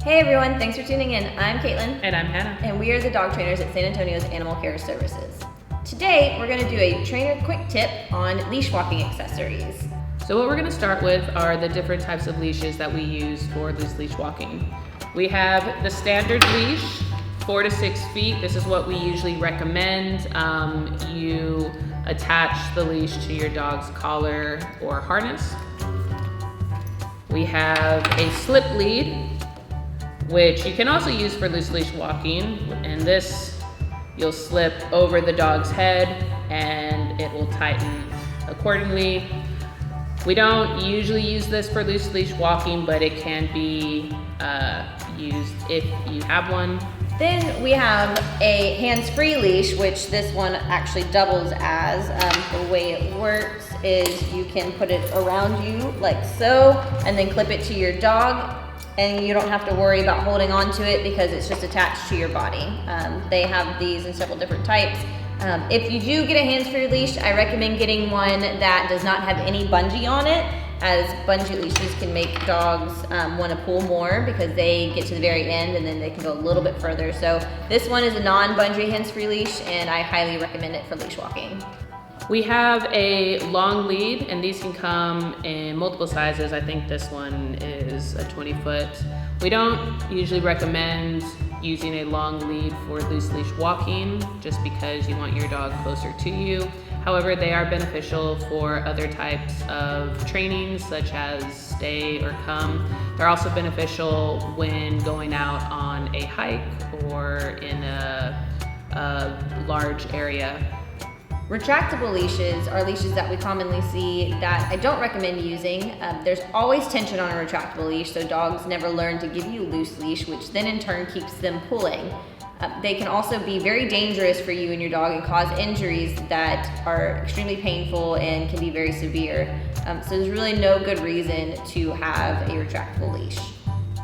Hey everyone, thanks for tuning in. I'm Caitlin. And I'm Hannah. And we are the dog trainers at San Antonio's Animal Care Services. Today, we're gonna do a trainer quick tip on leash walking accessories. So what we're gonna start with are the different types of leashes that we use for loose leash walking. We have the standard leash, 4 to 6 feet. This is what we usually recommend. You attach the leash to your dog's collar or harness. We have a slip lead, which you can also use for loose leash walking. And this, you'll slip over the dog's head and it will tighten accordingly. We don't usually use this for loose leash walking, but it can be used if you have one. Then we have a hands-free leash, which this one actually doubles as. The way it works is you can put it around you like so, and then clip it to your dog, and you don't have to worry about holding on to it because it's just attached to your body. They have these in several different types. If you do get a hands-free leash, I recommend getting one that does not have any bungee on it, as bungee leashes can make dogs want to pull more because they get to the very end and then they can go a little bit further. So this one is a non-bungee hands-free leash, and I highly recommend it for leash walking. We have a long lead, and these can come in multiple sizes. I think this one is a 20-foot. We don't usually recommend using a long lead for loose leash walking just because you want your dog closer to you. However, they are beneficial for other types of training, such as stay or come. They're also beneficial when going out on a hike or in a large area. Retractable leashes are leashes that we commonly see that I don't recommend using. There's always tension on a retractable leash, so dogs never learn to give you a loose leash, which then in turn keeps them pulling. They can also be very dangerous for you and your dog and cause injuries that are extremely painful and can be very severe. So there's really no good reason to have a retractable leash.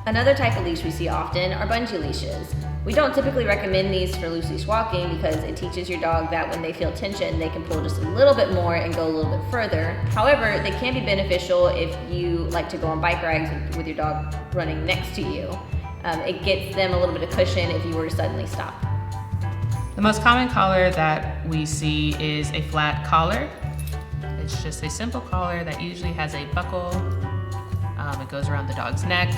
Another type of leash we see often are bungee leashes. We don't typically recommend these for loose leash walking because it teaches your dog that when they feel tension, they can pull just a little bit more and go a little bit further. However, they can be beneficial if you like to go on bike rides with your dog running next to you. It gets them a little bit of cushion if you were to suddenly stop. The most common collar that we see is a flat collar. It's just a simple collar that usually has a buckle. It goes around the dog's neck.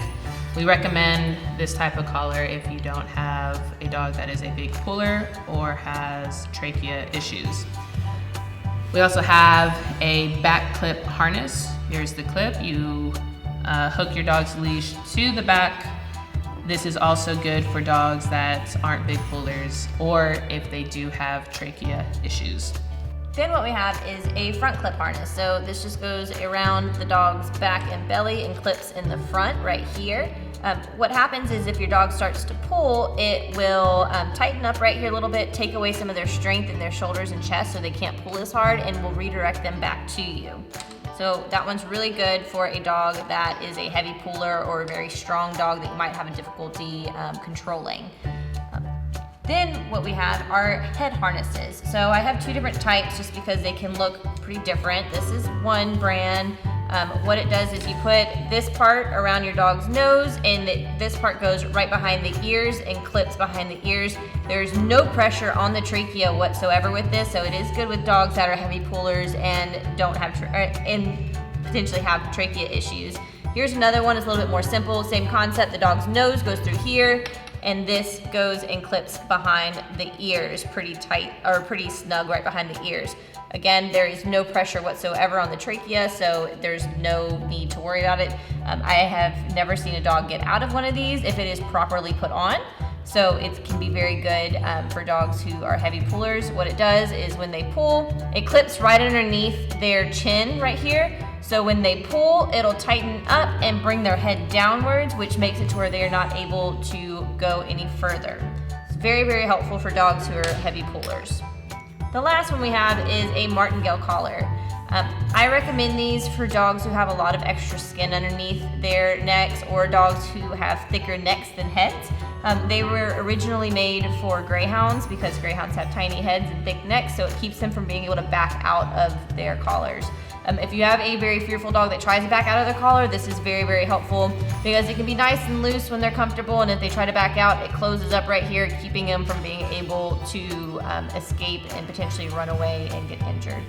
We recommend this type of collar if you don't have a dog that is a big puller or has trachea issues. We also have a back clip harness. Here's the clip. You hook your dog's leash to the back. This is also good for dogs that aren't big pullers or if they do have trachea issues. Then what we have is a front clip harness. So this just goes around the dog's back and belly and clips in the front right here. What happens is if your dog starts to pull, it will tighten up right here a little bit, take away some of their strength in their shoulders and chest so they can't pull as hard, and will redirect them back to you. So that one's really good for a dog that is a heavy puller or a very strong dog that you might have a difficulty controlling. Then what we have are head harnesses. So I have two different types just because they can look pretty different. This is one brand. What it does is you put this part around your dog's nose, and this part goes right behind the ears and clips behind the ears. There's no pressure on the trachea whatsoever with this, so it is good with dogs that are heavy pullers and don't have and potentially have trachea issues. Here's another one. It's a little bit more simple. Same concept. The dog's nose goes through here, and this goes and clips behind the ears pretty tight, or pretty snug right behind the ears. Again, there is no pressure whatsoever on the trachea, so there's no need to worry about it. I have never seen a dog get out of one of these if it is properly put on. So it can be very good for dogs who are heavy pullers. What it does is when they pull, it clips right underneath their chin right here. So when they pull, it'll tighten up and bring their head downwards, which makes it to where they are not able to go any further. It's very, very helpful for dogs who are heavy pullers. The last one we have is a Martingale Collar. I recommend these for dogs who have a lot of extra skin underneath their necks or dogs who have thicker necks than heads. They were originally made for greyhounds because greyhounds have tiny heads and thick necks, so it keeps them from being able to back out of their collars. If you have a very fearful dog that tries to back out of their collar, this is very, very helpful because it can be nice and loose when they're comfortable, and if they try to back out, it closes up right here, keeping them from being able to escape and potentially run away and get injured.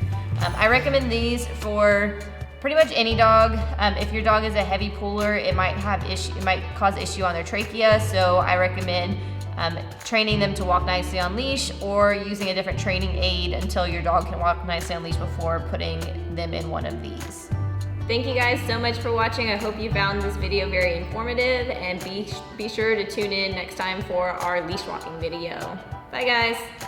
I recommend these for pretty much any dog. If your dog is a heavy puller, it might cause issue on their trachea, so I recommend training them to walk nicely on leash or using a different training aid until your dog can walk nicely on leash before putting them in one of these. Thank you guys so much for watching. I hope you found this video very informative, and be sure to tune in next time for our leash walking video. Bye guys.